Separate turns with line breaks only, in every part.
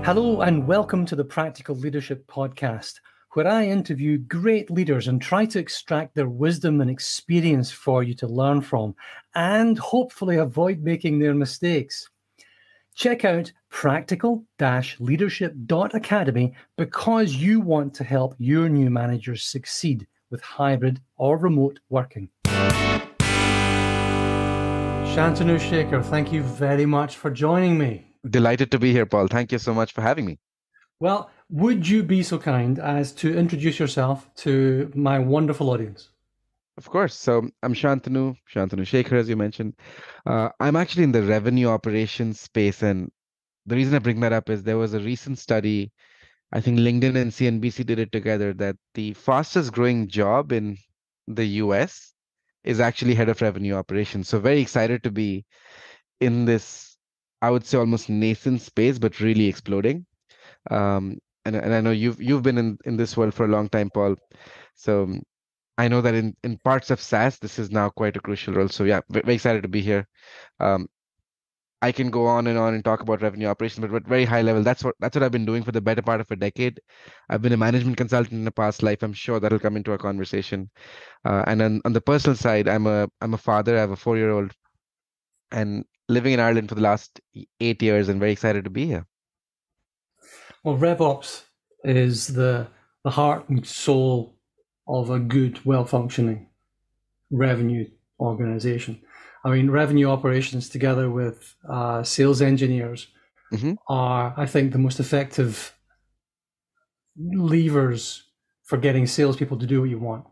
Hello and welcome to the Practical Leadership Podcast, where I interview great leaders and try to extract their wisdom and experience for you to learn from and hopefully avoid making their mistakes. Check out practical-leadership.academy because you want to help your new managers succeed with hybrid or remote working. Shantanu Shekhar, thank you very much for joining me.
Delighted to be here, Paul. Thank you so much for having me.
Well, would you be so kind as to introduce yourself to my wonderful audience?
Of course. So I'm Shantanu Shekhar, as you mentioned. I'm actually in the revenue operations space. And the reason I bring that up is there was a recent study, I think LinkedIn and CNBC did it together, that the fastest growing job in the US is actually head of revenue operations. So very excited to be in this, I would say, almost nascent space, but really exploding. And I know you've been in this world for a long time, Paul. So I know that in parts of SaaS, this is now quite a crucial role. So yeah, very excited to be here. I can go on and talk about revenue operations, but very high level. That's what I've been doing for the better part of a decade. I've been a management consultant in a past life. I'm sure that'll come into our conversation. And then on the personal side, I'm a father. I have a 4-year-old, and living in Ireland for the last 8 years, and very excited to be here.
Well, RevOps is the heart and soul of a good, well-functioning revenue organization. I mean, revenue operations together with sales engineers are, I think, the most effective levers for getting salespeople to do what you want.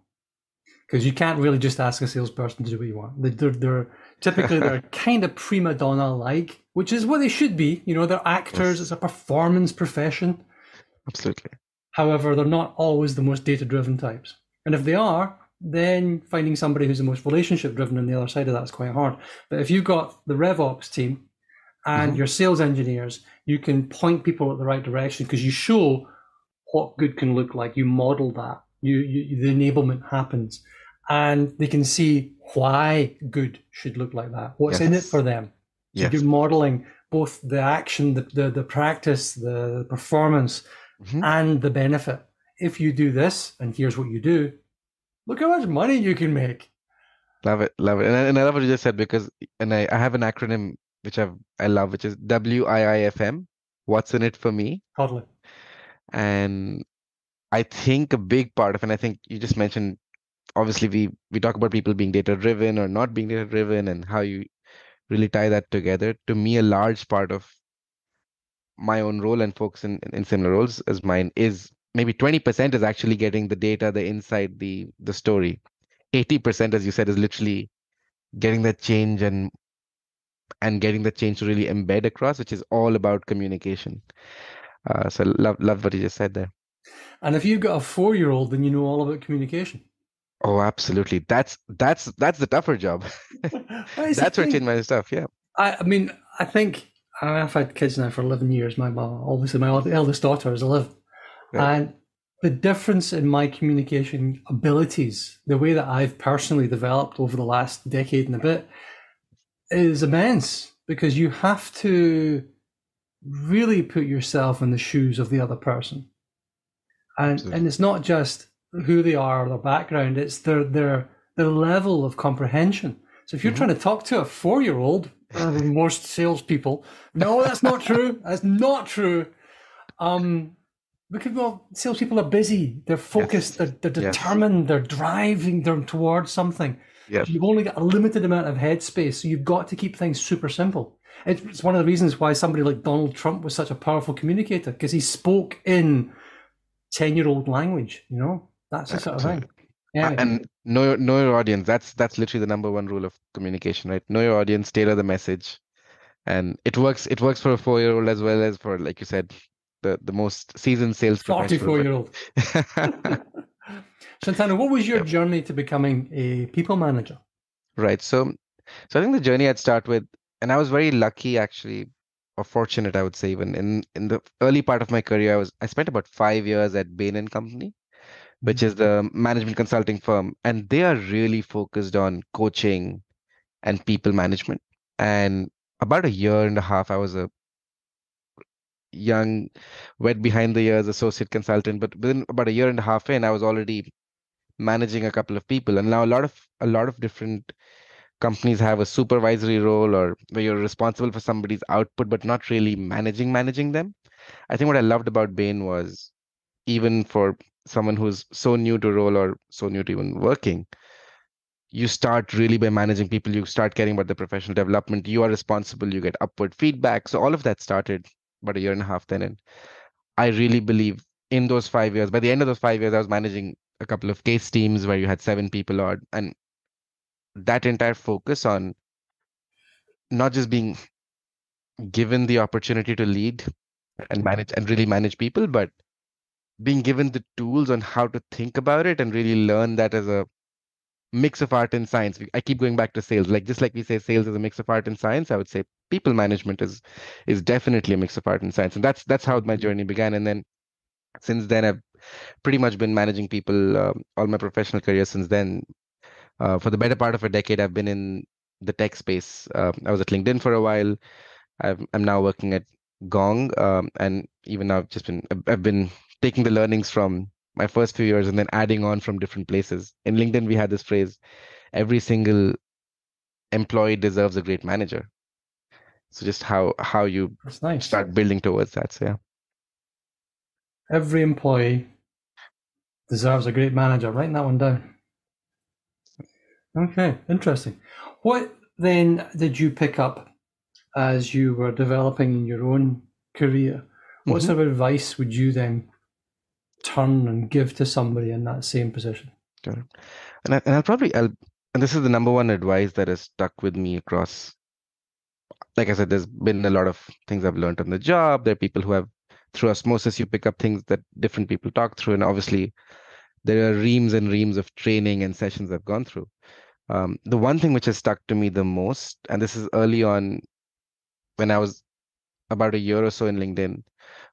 Because you can't really just ask a salesperson to do what you want. They're typically they're kind of prima donna-like, which is what they should be. You know, they're actors. Yes. It's a performance profession.
Absolutely.
However, they're not always the most data-driven types. And if they are, then finding somebody who's the most relationship-driven on the other side of that is quite hard. But if you've got the RevOps team and your sales engineers, you can point people at the right direction because you show what good can look like. You model that. The enablement happens. And they can see why good should look like that. What's in it for them. So you're modeling both the action, the practice, the performance, and the benefit. If you do this, and here's what you do, look how much money you can make.
Love it. And I love what you just said because, I have an acronym which I love, which is WIIFM. What's in it for me?
Totally.
And I think a big part of, and I think you just mentioned, obviously we talk about people being data driven or not being data driven and how you really tie that together. To me, a large part of my own role and folks in similar roles as mine is maybe 20% is actually getting the data, the insight, the story. 80%, as you said, is literally getting that change and getting the change to really embed across, which is all about communication. So love what you just said there.
And if you've got a 4-year-old, then you know all about communication.
Oh, absolutely. That's the tougher job. That's where I change my stuff. Yeah.
I mean, I think I've had kids now for 11 years. My eldest daughter is 11. Right. And the difference in my communication abilities, the way that I've personally developed over the last decade and a bit, is immense because you have to really put yourself in the shoes of the other person. And it's not just who they are or their background, it's their level of comprehension. So if you're trying to talk to a 4-year-old, most salespeople, no, that's not true. That's not true. Because salespeople are busy. They're focused. They're determined. They're driving them towards something. Yes. You've only got a limited amount of headspace, so you've got to keep things super simple. It's one of the reasons why somebody like Donald Trump was such a powerful communicator, because he spoke in 10-year-old language. You know, that's the sort of thing.
Yeah. And know your audience. That's literally the number one rule of communication, right? Know your audience, tailor the message, and it works. It works for a 4-year-old as well as for, like you said, the most seasoned sales professional.
44-year-old. Shantanu, what was your journey to becoming a people manager?
Right. So I think the journey I'd start with, and I was very lucky actually, or fortunate, I would say, even in the early part of my career, I spent about 5 years at Bain & Company, which is the management consulting firm, and they are really focused on coaching and people management. And about a year and a half, I was a young, wet behind the ears associate consultant, but within about a year and a half in, I was already managing a couple of people. And now a lot of different companies have a supervisory role or where you're responsible for somebody's output, but not really managing them. I think what I loved about Bain was even for someone who's so new to role or so new to even working, you start really by managing people. You start caring about the professional development. You are responsible. You get upward feedback. So all of that started about a year and a half then. And I really believe in those 5 years, by the end of those 5 years, I was managing a couple of case teams where you had 7 people odd. And that entire focus on not just being given the opportunity to lead and manage and really manage people, but being given the tools on how to think about it and really learn that as a mix of art and science. I keep going back to sales. Like just like we say sales is a mix of art and science, I would say people management is definitely a mix of art and science. And that's how my journey began. And then since then I've pretty much been managing people all my professional career since then. For the better part of a decade, I've been in the tech space. I was at LinkedIn for a while. I'm now working at Gong, and even now I've been taking the learnings from my first few years and then adding on from different places. In LinkedIn, we had this phrase: every single employee deserves a great manager. So just how you
That's nice.
start building towards that. So yeah.
Every employee deserves a great manager. Writing that one down. Okay, interesting. What then did you pick up as you were developing in your own career? What sort of advice would you then turn and give to somebody in that same position?
Sure. And this is the number one advice that has stuck with me across. Like I said, there's been a lot of things I've learned on the job. There are people who have, through osmosis, you pick up things that different people talk through. And obviously, there are reams and reams of training and sessions I've gone through. The one thing which has stuck to me the most, and this is early on when I was about a year or so in LinkedIn,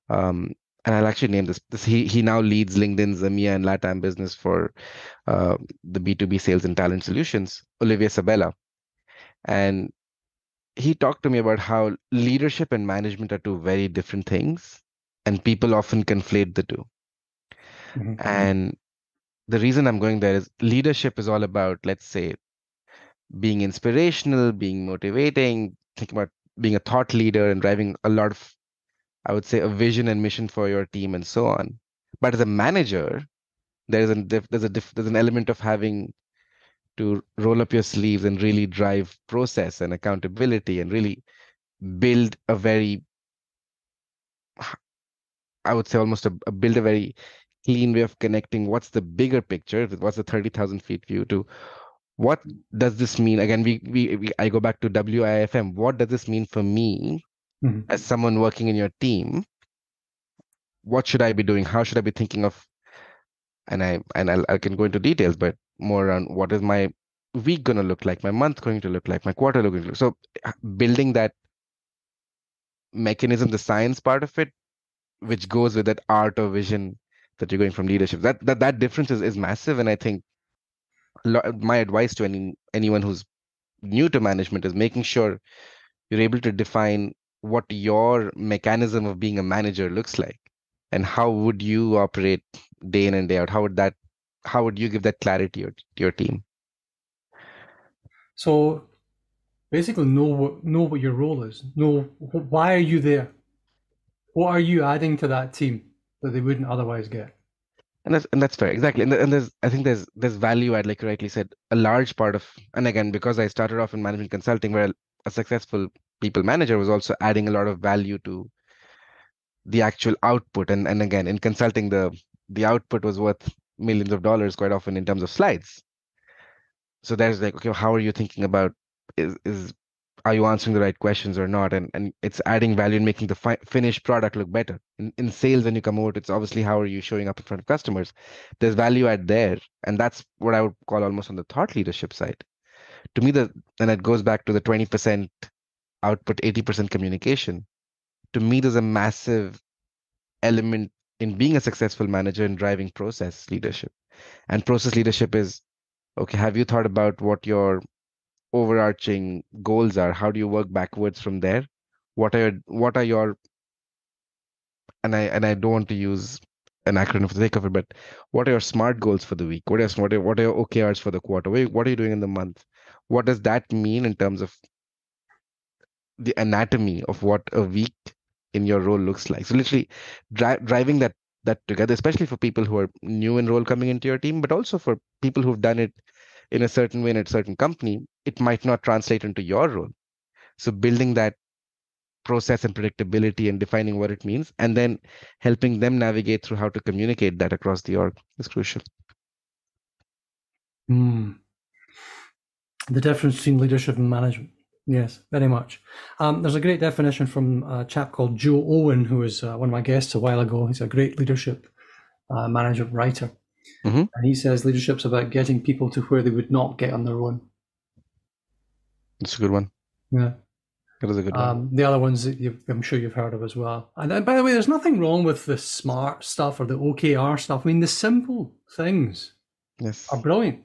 and I'll actually name this. He now leads LinkedIn's EMEA and LATAM business for the B2B sales and talent solutions, Olivier Sabella. And he talked to me about how leadership and management are two very different things, and people often conflate the two. And the reason I'm going there is leadership is all about, let's say, being inspirational, being motivating, think about being a thought leader and driving a lot of, I would say, a vision and mission for your team and so on. But as a manager, there's an element of having to roll up your sleeves and really drive process and accountability and really build a very, I would say, almost build a very clean way of connecting what's the bigger picture, what's the 30,000 feet view, to what does this mean? Again, I go back to WIFM. What does this mean for me as someone working in your team? What should I be doing? How should I be thinking of? I can go into details, but more around what is my week going to look like, my month going to look like, my quarter looking like. So building that mechanism, the science part of it, which goes with that art or vision that you're going from leadership. That difference is massive, and I think my advice to anyone who's new to management is making sure you're able to define what your mechanism of being a manager looks like, and how would you operate day in and day out. How would you give that clarity to your team?
So basically, know what your role is. Know why are you there. What are you adding to that team that they wouldn't otherwise get?
And that's fair, exactly. And there's I think there's value add, like you rightly said. A large part of, and again, because I started off in management consulting, where a successful people manager was also adding a lot of value to the actual output. And again, in consulting, the output was worth millions of dollars quite often in terms of slides. So there's like, okay, how are you thinking about, is are you answering the right questions or not? And it's adding value and making the finished product look better. In sales, when you come out, it's obviously how are you showing up in front of customers. There's value add there, and that's what I would call almost on the thought leadership side. To me, and it goes back to the 20% output, 80% communication. To me, there's a massive element in being a successful manager and driving process leadership. And process leadership is, okay, have you thought about what your overarching goals are. How do you work backwards from there? What are your and I don't want to use an acronym for the sake of it, but what are your SMART goals for the week? What are your OKRs for the quarter? What are you doing in the month? What does that mean in terms of the anatomy of what a week in your role looks like? So literally driving that together, especially for people who are new in role coming into your team, but also for people who've done it in a certain way in a certain company, it might not translate into your role. So building that process and predictability and defining what it means, and then helping them navigate through how to communicate that across the org is crucial.
The difference between leadership and management. Yes, very much. There's a great definition from a chap called Joe Owen, who was one of my guests a while ago. He's a great leadership management writer. And he says leadership's about getting people to where they would not get on their own.
That's a good one.
Yeah.
That is a good one.
The other ones that I'm sure you've heard of as well. And by the way, there's nothing wrong with the SMART stuff or the OKR stuff. I mean, the simple things are brilliant.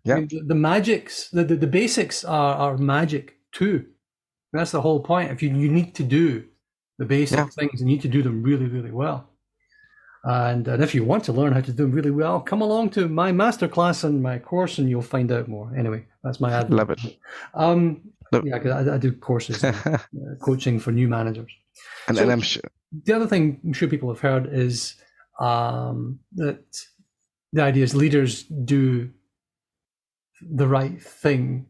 Yeah.
I mean, the magics, the basics are magic too. That's the whole point. If you need to do the basic things, you need to do them really, really well. And if you want to learn how to do them really well, come along to my masterclass and my course, and you'll find out more. Anyway, that's my advice.
Love it.
Yeah, because I do courses, coaching for new managers.
And I'm sure
the other thing I'm sure people have heard is that the idea is leaders do the right thing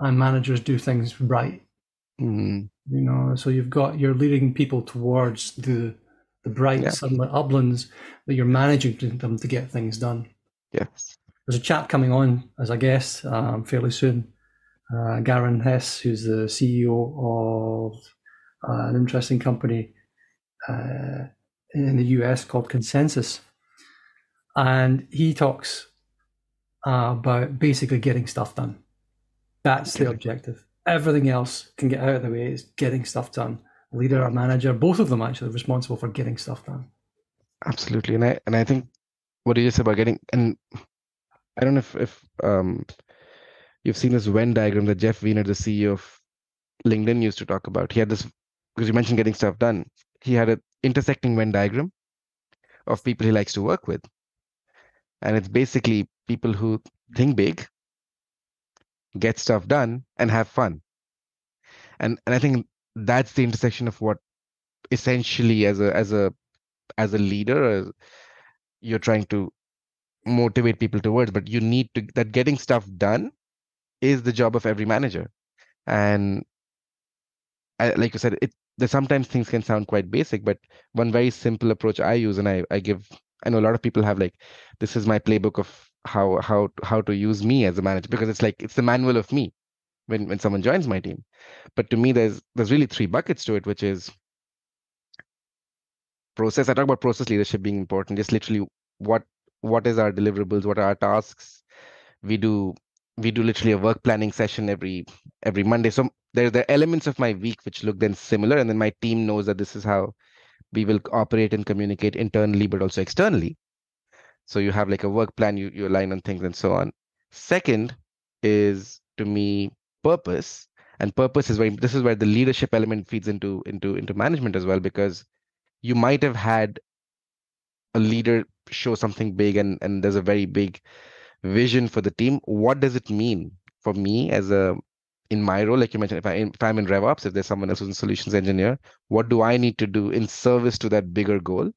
and managers do things right. You know, so you're leading people towards the bright sunlit uplands, but you're managing them to get things done.
Yes.
There's a chap coming on as a guest fairly soon, Garen Hess, who's the CEO of an interesting company in the US called Consensus. And he talks about basically getting stuff done. That's the objective. Everything else can get out of the way. It's getting stuff done. Leader or manager, both of them actually responsible for getting stuff done.
Absolutely. And I think what you just said about getting, and I don't know if you've seen this Venn diagram that Jeff Weiner, the CEO of LinkedIn, used to talk about. He had this, because you mentioned getting stuff done. He had an intersecting Venn diagram of people he likes to work with. And it's basically people who think big, get stuff done, and have fun. And I think that's the intersection of what essentially as a leader you're trying to motivate people towards, but you need to, that getting stuff done is the job of every manager. And like you said, sometimes things can sound quite basic, but one very simple approach I use, and I know a lot of people have like, this is my playbook of how to use me as a manager, because it's the manual of me when someone joins my team. But to me, there's really 3 buckets to it, which is process. I talk about process leadership being important. Just literally what is our deliverables, what are our tasks. We do literally a work planning session every Monday. So there are elements of my week which look then similar, and then my team knows that this is how we will operate and communicate internally, but also externally. So you have like a work plan, you align on things and so on. Second is, to me, purpose. And purpose is this is where the leadership element feeds into management as well, because you might have had a leader show something big, and there's a very big vision for the team. What does it mean for me in my role? Like you mentioned, if I'm in RevOps, if there's someone else who's a solutions engineer, what do I need to do in service to that bigger goal?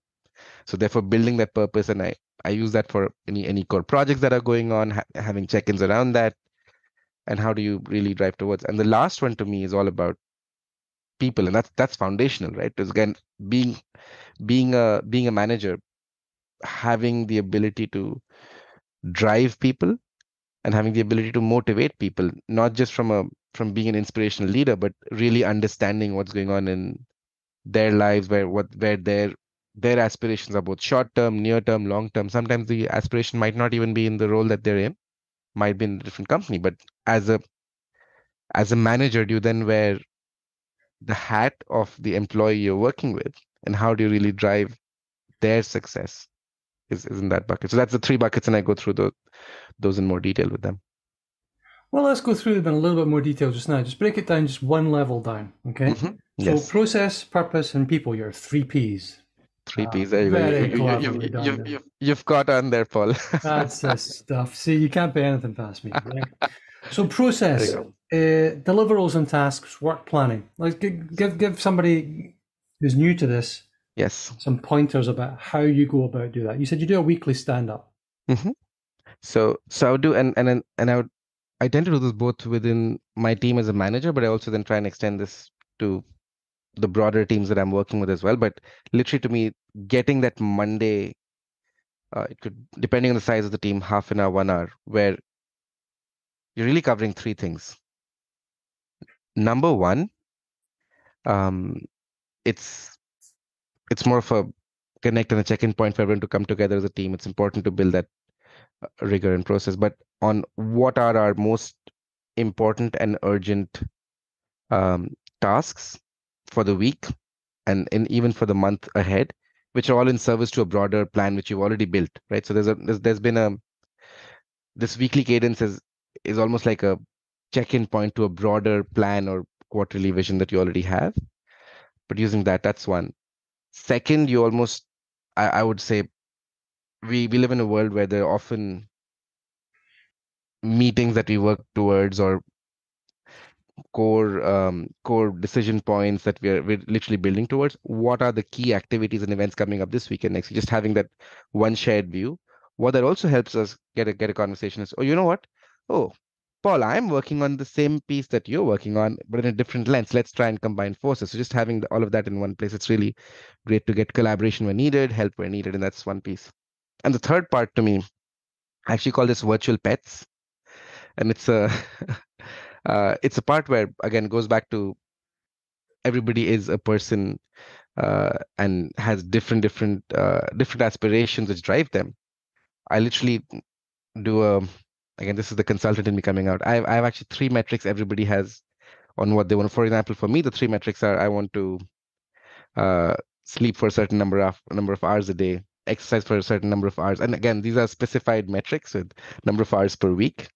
So therefore, building that purpose, and I use that for any core projects that are going on, having check-ins around that, and how do you really drive towards. And the last one to me is all about people, and that's foundational, right? Because again, being a manager, having the ability to drive people and having the ability to motivate people, not just from being an inspirational leader, but really understanding what's going on in their lives, where their aspirations are both short term, near term, long term. Sometimes the aspiration might not even be in the role that they're in, might be in a different company. But as a manager, do you then wear the hat of the employee you're working with, and how do you really drive their success? Is in that bucket. So that's the 3 buckets, and I go through those in more detail with them.
Well, let's go through them in a little bit more detail just now. Just break it down just one level down, okay? So
Yes.
process, purpose, and people, your three Ps.
Three P's. There you go.
Very cleverly done there.
You've caught on there, Paul.
That's the stuff. See, you can't pay anything past me, right? So
There you
process,
go.
deliverables and tasks, work planning. Like give somebody who's new to this
Yes.
some pointers about how you go about do that. You said you do a weekly stand up.
So I would do I tend to do this both within my team as a manager, but I also then try and extend this to the broader teams that I'm working with as well. But literally to me, getting that Monday, it could, depending on the size of the team, half an hour, 1 hour, where you're really covering three things. Number one, um, it's more of a connect and a check-in point for everyone to come together as a team. It's important to build that rigor and process. But on what are our most important and urgent tasks for the week and even for the month ahead, which are all in service to a broader plan which you've already built, right? So there's been this weekly cadence is almost like a check-in point to a broader plan or quarterly vision that you already have. But using that's one. Second, you almost, I would say, we live in a world where there are often meetings that we work towards or core decision points that we're literally building towards. What are the key activities and events coming up this week and next? Just having that one shared view. What that also helps us get a conversation is, oh, you know what? Oh, Paul, I'm working on the same piece that you're working on, but in a different lens. Let's try and combine forces. So just having all of that in one place, it's really great to get collaboration where needed, help where needed, and that's one piece. And the third part to me, I actually call this virtual pets, and it's a part where again goes back to everybody is a person and has different aspirations which drive them. I literally do a again, this is the consultant in me coming out. I have actually three metrics everybody has on what they want. For example, for me, the three metrics are I want to uh, sleep for a certain number of hours a day, exercise for a certain number of hours, and again, these are specified metrics with number of hours per week.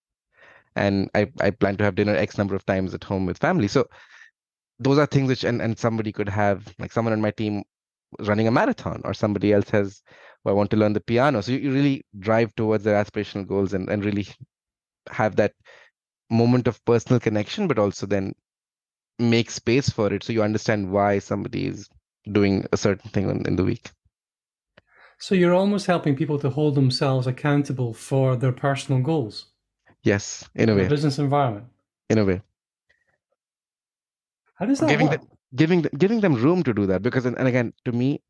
And I plan to have dinner X number of times at home with family. So those are things which and somebody could have like someone on my team running a marathon or somebody else has I want to learn the piano. So you really drive towards their aspirational goals and really have that moment of personal connection, but also then make space for it so you understand why somebody is doing a certain thing in the week.
So you're almost helping people to hold themselves accountable for their personal goals.
Yes, in a
in a
way.
business environment.
In a way.
How does that work?
Giving them room to do that because and again to me,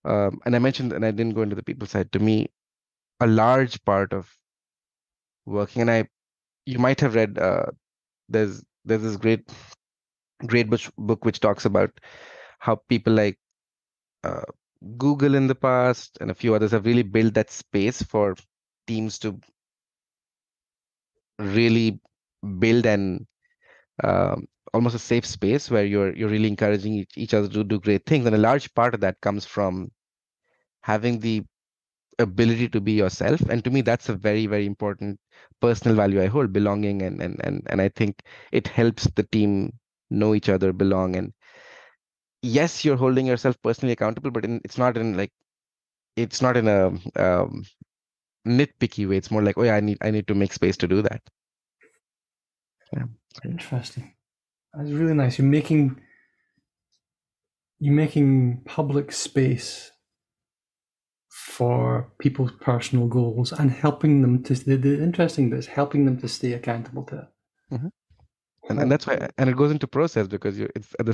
and I mentioned and I didn't go into the people side. To me, a large part of working, and you might have read there's this great book which talks about how people like uh, Google in the past and a few others have really built that space for teams to really build an almost a safe space where you're really encouraging each other to do great things. And a large part of that comes from having the ability to be yourself. And to me, that's a very, very important personal value I hold, belonging. And I think it helps the team know each other, belong. And yes, you're holding yourself personally accountable, but it's not in a nitpicky way. It's more like, oh yeah, I need to make space to do that. Yeah.
Interesting. That's really nice. You're making public space for people's personal goals and helping them to the interesting bit is helping them to stay accountable to it.
Mhm. And that's why and it goes into process because it's in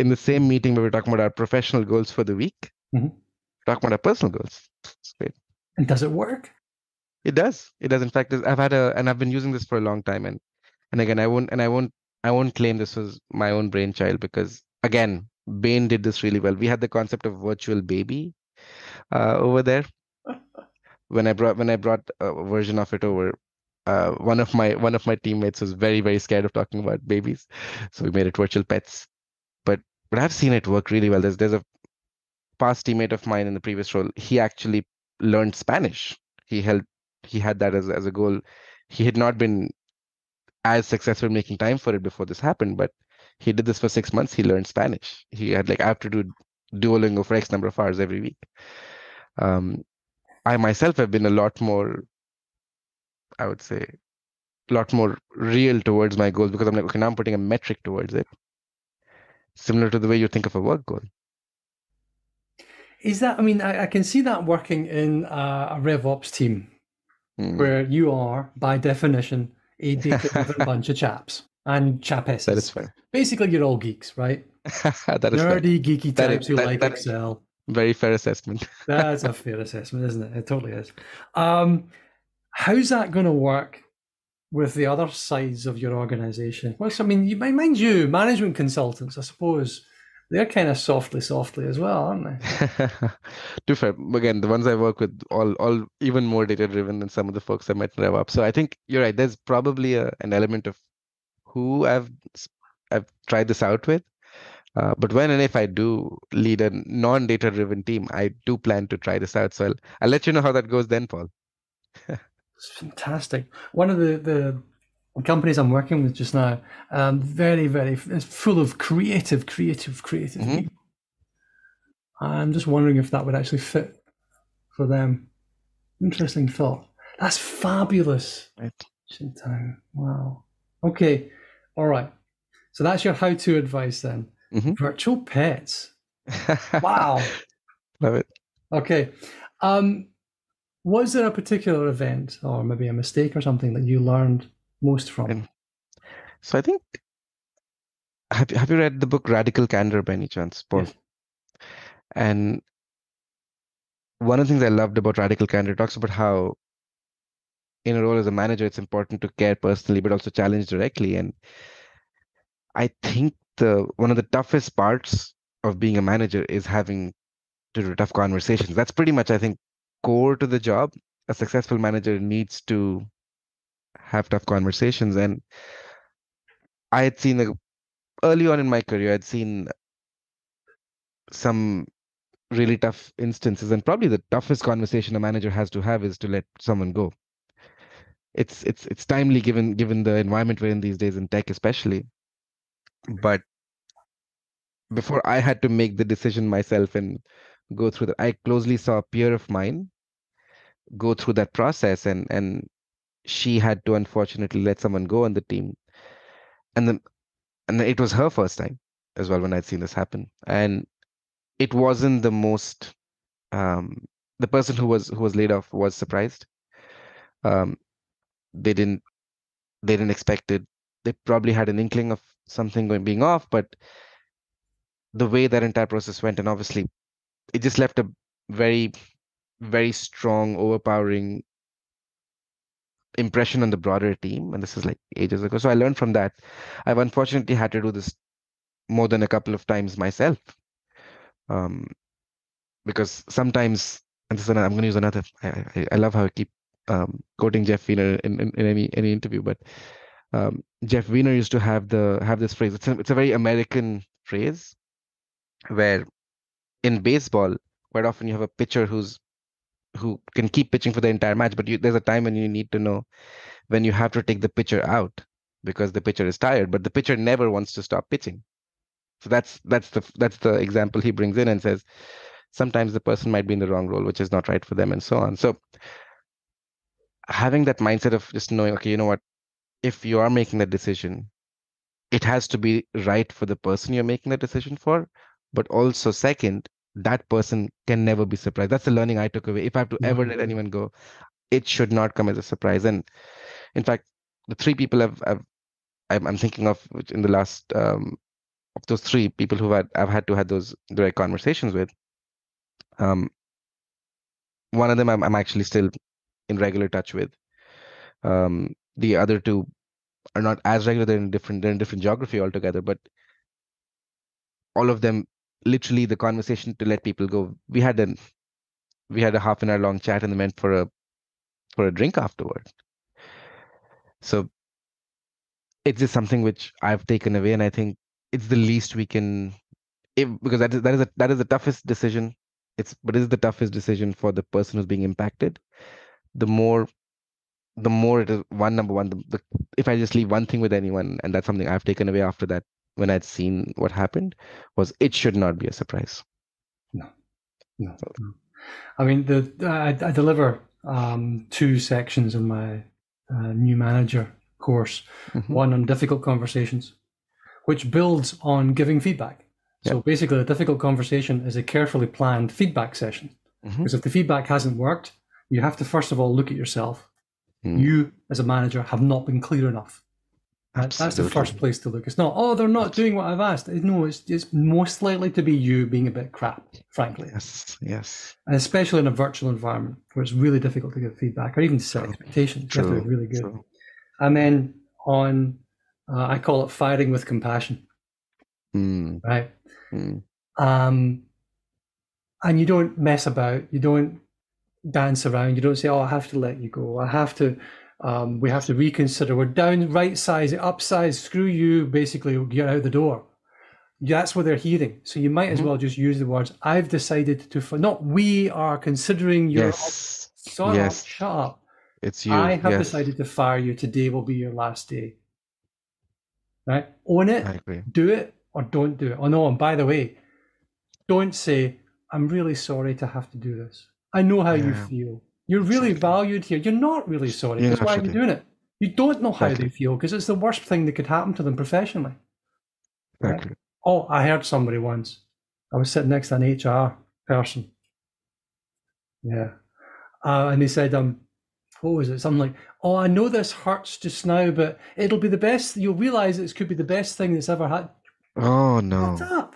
the same meeting where we're talking about our professional goals for the week, talking about our personal goals. It's great.
And does it work?
It does. It does. In fact, I've been using this for a long time, and again, I won't claim this was my own brainchild because again, Bain did this really well. We had the concept of virtual baby over there. When I brought a version of it over, one of my teammates was very, very scared of talking about babies, so we made it virtual pets. But I've seen it work really well. There's a past teammate of mine in the previous role. He actually learned Spanish. He had that as a goal. He had not been as successful making time for it before this happened, but he did this for 6 months. He learned Spanish. He had like, I have to do Duolingo for X number of hours every week. Um, I myself have been a lot more, I would say, a lot more real towards my goals because I'm like, okay, now I'm putting a metric towards it, similar to the way you think of a work goal.
Is that, I mean, I can see that working in a RevOps team where you are, by definition, a data-driven bunch of chaps and
That is
chapesses.
fair.
Basically, you're all geeks, right?
That is fair.
Nerdy, geeky
That is
types who like
that is
Excel.
very fair assessment.
That's a fair assessment, isn't it? It totally is. How's that going to work with the other sides of your organization? Well, I mean, mind you, management consultants, I suppose, they're kind of softly as well, aren't they?
To fair, again, the ones I work with all even more data driven than some of the folks I met in RevOps. So I think you're right. There's probably an element of who I've tried this out with. But when and if I do lead a non-data driven team, I do plan to try this out. So I'll let you know how that goes then, Paul.
It's fantastic. One of the companies I'm working with just now, very, it's full of creative people. I'm just wondering if that would actually fit for them. Interesting thought. That's fabulous.
Right.
Shantanu. Wow. Okay. All right. So that's your how-to advice then. Virtual pets. Wow.
Love it.
Okay. Was there a particular event or maybe a mistake or something that you learned most from?
So I think, have you read the book Radical Candor by any chance, Paul?
Yes.
And one of the things I loved about Radical Candor talks about how in a role as a manager, it's important to care personally, but also challenge directly. And I think one of the toughest parts of being a manager is having to do tough conversations. That's pretty much, I think, core to the job. A successful manager needs to have tough conversations. And I had seen early on in my career, I'd seen some really tough instances, and probably the toughest conversation a manager has to have is to let someone go. It's timely given the environment we're in these days in tech especially. But before I had to make the decision myself and go through that, I closely saw a peer of mine go through that process, and she had to unfortunately let someone go on the team. And then it was her first time as well when I'd seen this happen. And it wasn't the most the person who was laid off was surprised. Um, they didn't expect it. They probably had an inkling of something being off, but the way that entire process went, and obviously it just left a very, very strong, overpowering impression on the broader team. And this is like ages ago. So I learned from that. I've unfortunately had to do this more than a couple of times myself. Because sometimes, and this is I'm going to use another. I love how I keep quoting Jeff Wiener in any interview, but Jeff Wiener used to have this phrase. It's a very American phrase where in baseball, quite often you have a pitcher who can keep pitching for the entire match, but there's a time when you need to know when you have to take the pitcher out because the pitcher is tired, but the pitcher never wants to stop pitching. So that's the example he brings in and says sometimes the person might be in the wrong role, which is not right for them, and so on. So having that mindset of just knowing, okay, you know what, if you are making that decision, it has to be right for the person you're making that decision for. But also, second, that person can never be surprised. That's the learning I took away. If I have to ever let anyone go, it should not come as a surprise. And in fact, the three people I'm thinking of in the last of those three people I've had to have those direct conversations with. One of them I'm actually still in regular touch with. The other two are not as regular. They're in different geography altogether. But all of them, literally, the conversation to let people go. We had a half an hour long chat and then went for a drink afterward. So it's just something which I've taken away, and I think it's the least we can, because that is the toughest decision. But it is the toughest decision for the person who's being impacted. The more the more it is number one, if I just leave one thing with anyone, and that's something I've taken away after that, when I'd seen what happened, was it should not be a surprise.
No, no, no. I mean, I deliver 2 sections in my new manager course. One on difficult conversations, which builds on giving feedback. So basically, a difficult conversation is a carefully planned feedback session. Because if the feedback hasn't worked, you have to first of all look at yourself. You, as a manager, have not been clear enough. That's the first place to look. It's not, oh, they're not doing what I've asked. No, it's most likely to be you being a bit crap, frankly.
Yes.
And especially in a virtual environment where it's really difficult to give feedback or even to set expectations. You have to be really good. And then on, I call it firing with compassion. Right? And you don't mess about. You don't dance around. You don't say, oh, I have to let you go. I have to, we have to reconsider. We're down, right size, up size, screw you, basically get out the door. That's what they're hearing. So you might as well just use the words, I've decided to, not we are considering your, shut up.
It's you.
I have decided to fire you. Today will be your last day. Right? Own it,
I agree.
Do it, or don't do it. Oh no, and by the way, don't say, I'm really sorry to have to do this. I know how you feel. You're really valued here. You're not really sorry. That's why you're doing it. You don't know how they feel because it's the worst thing that could happen to them professionally. Right? Oh, I heard somebody once. I was sitting next to an HR person. Yeah. And they said, what was it? Something like, oh, I know this hurts just now, but it'll be the best. You'll realize it could be the best thing that's ever happened.
Oh, no.
Shut up.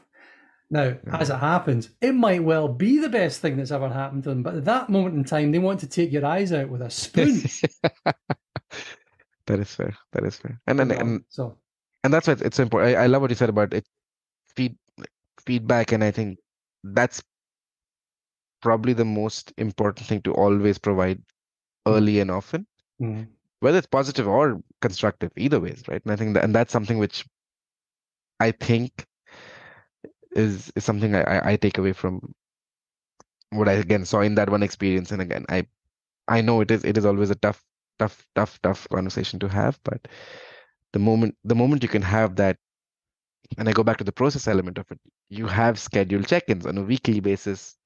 Now, as it happens, it might well be the best thing that's ever happened to them, but at that moment in time, they want to take your eyes out with a spoon.
That is fair. And that's why it's important. I love what you said about it, feedback, and I think that's probably the most important thing to always provide early and often, whether it's positive or constructive, either ways, right? And I think that's something which I think is something I take away from what I again saw in that one experience. And again, I know it is always a tough conversation to have, but the moment you can have that, and I go back to the process element of it, you have scheduled check-ins on a weekly basis.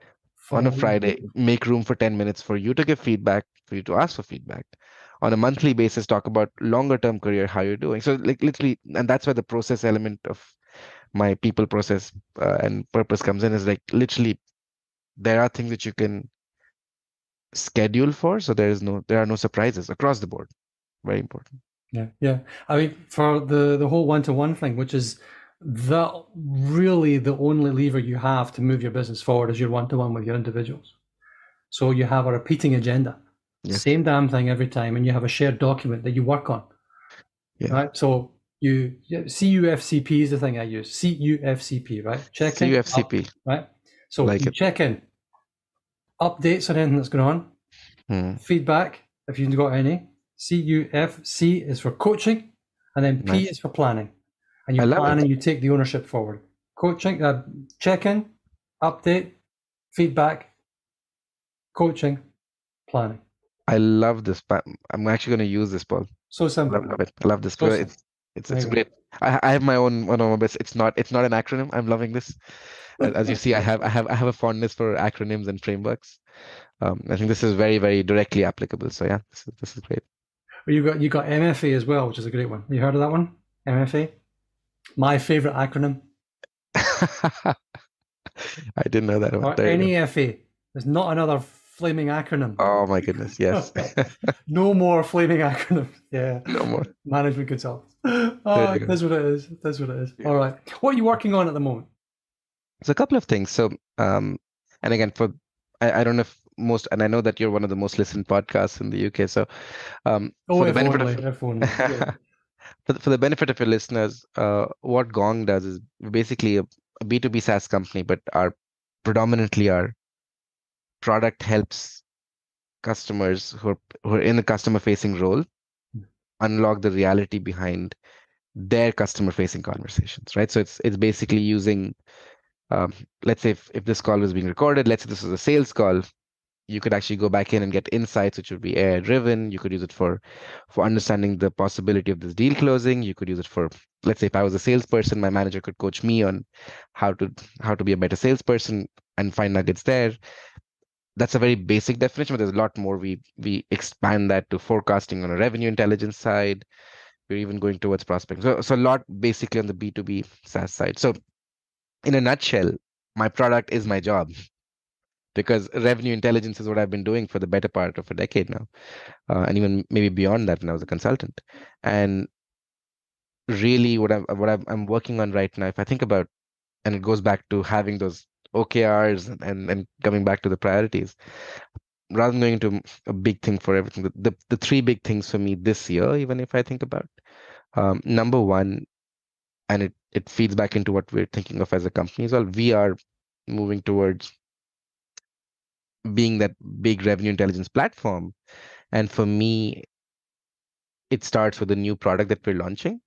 On a Friday, make room for 10 minutes for you to give feedback, for you to ask for feedback. On a monthly basis, talk about longer term career, how you're doing. So like literally, and that's where the process element of my people process and purpose comes in, is like literally there are things that you can schedule for. So there are no surprises across the board. Very important.
Yeah. I mean, for the whole one-to-one thing, which is really the only lever you have to move your business forward is your one-to-one with your individuals. So you have a repeating agenda, same damn thing every time, and you have a shared document that you work on. Right? So CUFCP is the thing I use. CUFCP, right? Check in.
CUFCP.
Right? So you check in. Updates on anything that's going on. Feedback, if you've got any. CUFC is for coaching, and then P is for planning. And you plan and you take the ownership forward. Coaching, check-in, update, feedback, coaching, planning.
I love this. I'm actually going to use this, Paul.
So simple.
Love it. I love this. It's great. I have my own one of my best. It's not an acronym. I'm loving this. As you see, I have a fondness for acronyms and frameworks. I think this is very, very directly applicable. So yeah, this is great.
Well, you got MFA as well, which is a great one. You heard of that one? MFA? My favorite acronym.
I didn't know that one.
Or NEFA. There's not another flaming acronym.
Oh my goodness, yes.
No more flaming acronyms. Yeah.
No more.
Management consultants. Oh, that's what it is. That's what it is. Yeah. All right. What are you working on at the moment?
There's a couple of things. So, and again, I don't know if and I know that you're one of the most listened podcasts in the UK. So, for the benefit for the benefit of your listeners, what Gong does is basically a B2B SaaS company, but predominantly our product helps customers who are in a customer-facing role unlock the reality behind their customer-facing conversations, right? So it's basically using, let's say if this call was being recorded, let's say this is a sales call, you could actually go back in and get insights, which would be AI driven. You could use it for understanding the possibility of this deal closing. You could use it for, let's say, if I was a salesperson, my manager could coach me on how to how to be a better salesperson and find nuggets there. That's a very basic definition, but there's a lot more. We expand that to forecasting on a revenue intelligence side. We're even going towards prospecting. So a lot basically on the B2B SaaS side. So in a nutshell, my product is my job because revenue intelligence is what I've been doing for the better part of a decade now, and even maybe beyond that when I was a consultant. And really, I'm working on right now, if I think about, and it goes back to having those OKRs and coming back to the priorities, rather than going into a big thing for everything. The three big things for me this year, even if I think about, number one, and it feeds back into what we're thinking of as a company as well. We are moving towards being that big revenue intelligence platform. And for me, it starts with a new product that we're launching,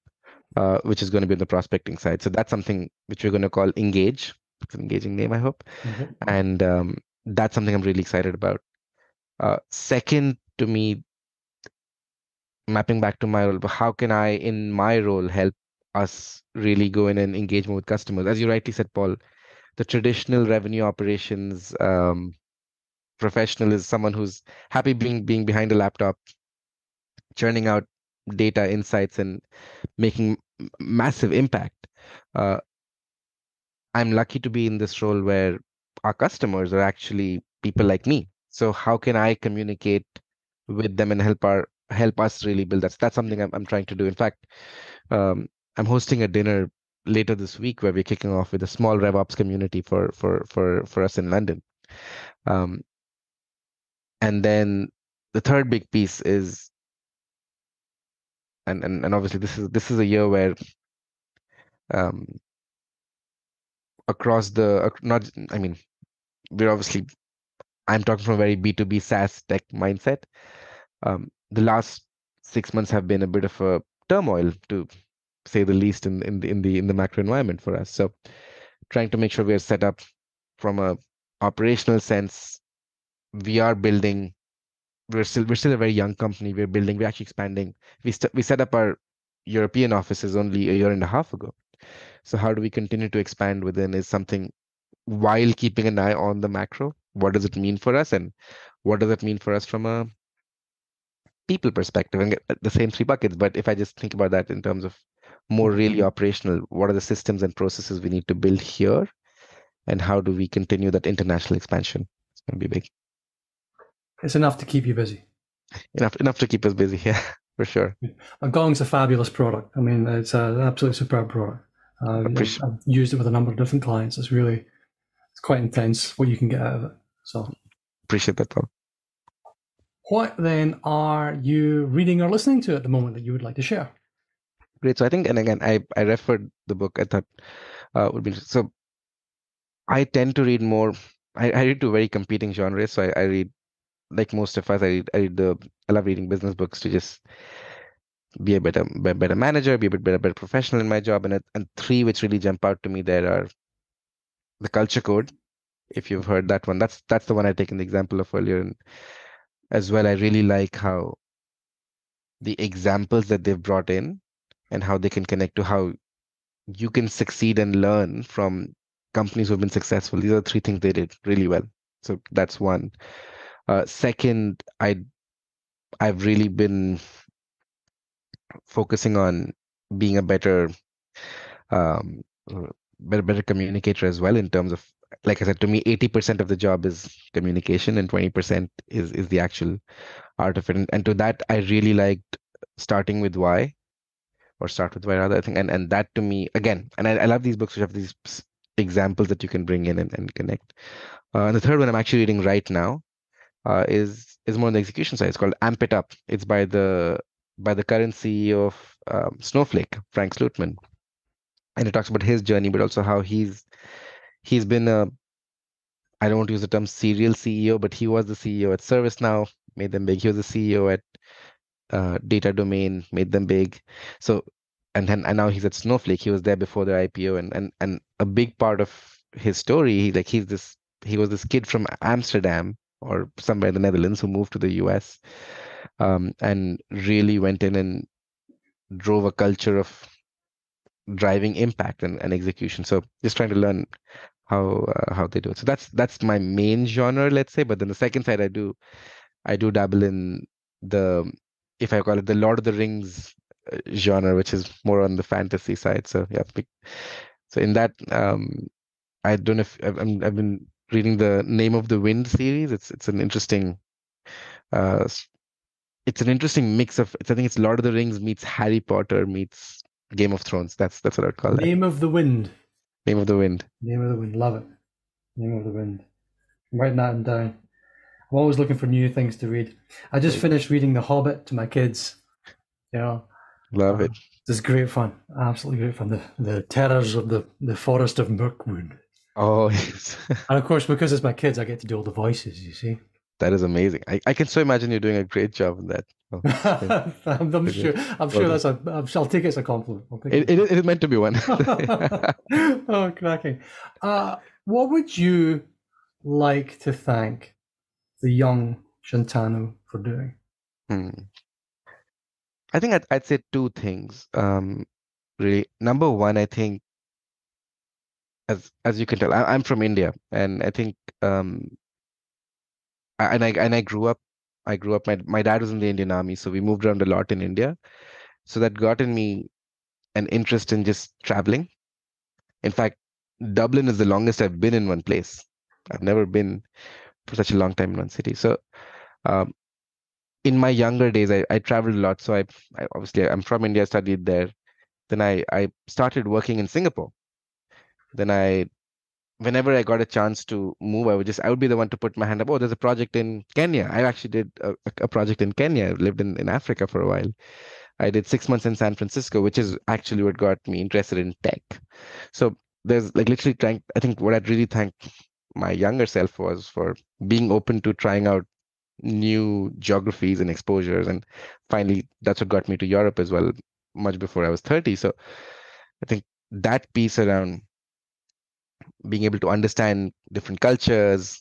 which is going to be on the prospecting side. So that's something which we're going to call Engage. It's an engaging name, I hope.
Mhm.
And that's something I'm really excited about. Second, to me, mapping back to my role, but how can I, in my role, help us really go in and engage more with customers? As you rightly said, Paul, the traditional revenue operations professional is someone who's happy being behind a laptop, churning out data insights and making massive impact. Uh, I'm lucky to be in this role where our customers are actually people like me. So how can I communicate with them and help us really build that? So that's something I'm trying to do. In fact, I'm hosting a dinner later this week where we're kicking off with a small RevOps community for us in London. Um, and then the third big piece is, and obviously this is a year where um, across the not I mean we're obviously I'm talking from a very B2B SaaS tech mindset. The last 6 months have been a bit of a turmoil, to say the least, in the macro environment for us. So trying to make sure we are set up from a operational sense. We are building. We're still a very young company. We're building. We're actually expanding. We set up our European offices only a year and a half ago. So how do we continue to expand within is something while keeping an eye on the macro. What does it mean for us, and what does it mean for us from a people perspective? And get the same three buckets. But if I just think about that in terms of more really operational, what are the systems and processes we need to build here, and how do we continue that international expansion? It's going to be big.
It's enough to keep you busy.
Enough to keep us busy. Yeah, for sure.
And Gong's a fabulous product. I mean, it's an absolutely superb product. I've used it with a number of different clients. It's quite intense what you can get out of it. So
Appreciate that, Paul.
what then are you reading or listening to at the moment that you would like to share?
Great. So I think, and again, I referred the book. I thought would be so. I tend to read more. I read two very competing genres. So I read, like most of us. I love reading business books to just be a better manager, be a better professional in my job. And three which really jump out to me there are the Culture Code. If you've heard that one, that's the one I taken the example of earlier. And as well, I really like how the examples that they've brought in and how they can connect to how you can succeed and learn from companies who've been successful. These are the three things they did really well. So that's one. Second, I've really been focusing on being a um, better communicator as well, in terms of, like I said, to me, 80% of the job is communication and 20% is the actual art of it. And to that, I really liked starting with why, or start with why rather, I think. And that to me, again, and I love these books which have these examples that you can bring in and connect. And the third one I'm actually reading right now is more on the execution side. It's called Amp It Up. It's by the current CEO of Snowflake, Frank Slootman, and it talks about his journey, but also how he's been a, I don't want to use the term serial CEO, but he was the CEO at ServiceNow, made them big. He was the CEO at Data Domain, made them big. So and now he's at Snowflake. He was there before their IPO, and a big part of his story, he was this kid from Amsterdam or somewhere in the Netherlands who moved to the US, and really went in and drove a culture of driving impact and execution. So just trying to learn how they do it. So that's my main genre, let's say. But then the second side, I do dabble in the, if I call it, the Lord of the Rings genre, which is more on the fantasy side. So yeah, so in that, I don't know if I've been reading the Name of the Wind series. It's an interesting uh, it's an interesting mix of, I think it's Lord of the Rings meets Harry Potter meets Game of Thrones. That's what I'd call that.
Name of the Wind.
Name of the Wind.
Name of the Wind. Love it. Name of the Wind. I'm writing that down. I'm always looking for new things to read. I just finished reading The Hobbit to my kids.
Love it.
It's great fun. Absolutely great fun. The terrors of the forest of Mirkwood.
Oh, yes.
And of course, because it's my kids, I get to do all the voices, you see.
That is amazing. I can so imagine you're doing a great job in that. Oh,
I'm sure that's I'll take it as a compliment.
It is meant to be one.
Oh, cracking. What would you like to thank the young Shantanu for doing?
I think I'd say two things. Really, number one, I think, as you can tell, I'm from India, and I think I grew up. My dad was in the Indian Army, so we moved around a lot in India. So that got in me an interest in just traveling. In fact, Dublin is the longest I've been in one place. I've never been for such a long time in one city. So in my younger days, I traveled a lot. So I obviously I'm from India, studied there. Then I started working in Singapore. Then whenever I got a chance to move, I would be the one to put my hand up. Oh, there's a project in Kenya. I actually did a project in Kenya. I lived in Africa for a while. I did 6 months in San Francisco, which is actually what got me interested in tech. So there's like literally I think what I'd really thank my younger self was for being open to trying out new geographies and exposures. And finally, that's what got me to Europe as well, much before I was 30. So I think that piece around being able to understand different cultures,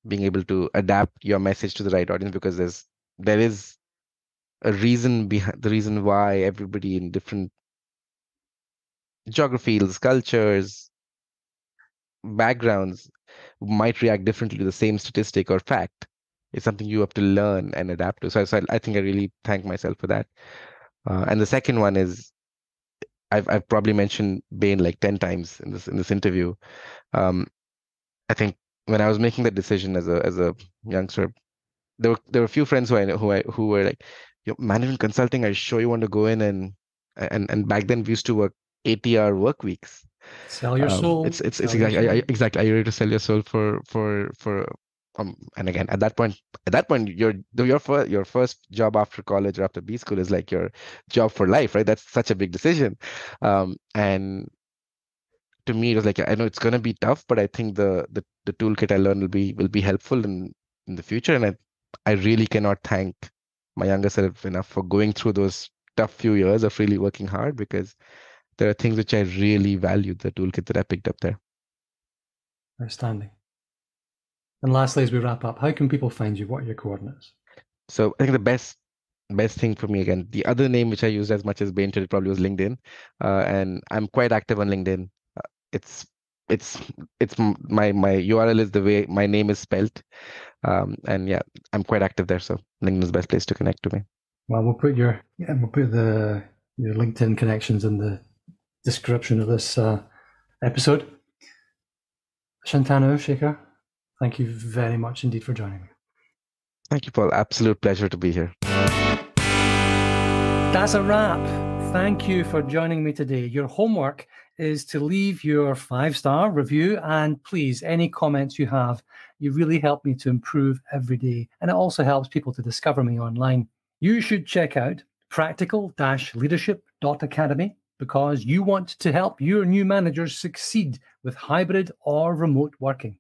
being able to adapt your message to the right audience, because there is a reason behind the reason why everybody in different geographies, cultures, backgrounds might react differently to the same statistic or fact. It's something you have to learn and adapt to. So I think I really thank myself for that. And the second one is I've probably mentioned Bain like 10 times in this interview. I think when I was making that decision as a youngster, there were a few friends who were like, management consulting, I sure you want to go in and back then we used to work 80-hour work weeks.
Sell your soul.
It's exactly. Are you ready to sell your soul for and again at that point your first job after college or after B school is like your job for life, right? That's such a big decision. And to me it was like, I know it's going to be tough, but I think the toolkit I learned will be helpful in the future. And I really cannot thank my younger self enough for going through those tough few years of really working hard, because there are things which I really valued, the toolkit that I picked up there.
Outstanding. And lastly, as we wrap up, how can people find you? What are your coordinates? So
I think the best thing for me, again, the other name which I used as much as Bain today probably was LinkedIn, and I'm quite active on LinkedIn. It's my URL is the way my name is spelled, and yeah, I'm quite active there. So LinkedIn is the best place to connect to me. Well, we'll put your LinkedIn connections in the description of this episode. Shantanu Shekhar, thank you very much indeed for joining me. Thank you, Paul. Absolute pleasure to be here. That's a wrap. Thank you for joining me today. Your homework is to leave your 5-star review, and please, any comments you have, you really help me to improve every day, and it also helps people to discover me online. You should check out practical-leadership.academy because you want to help your new managers succeed with hybrid or remote working.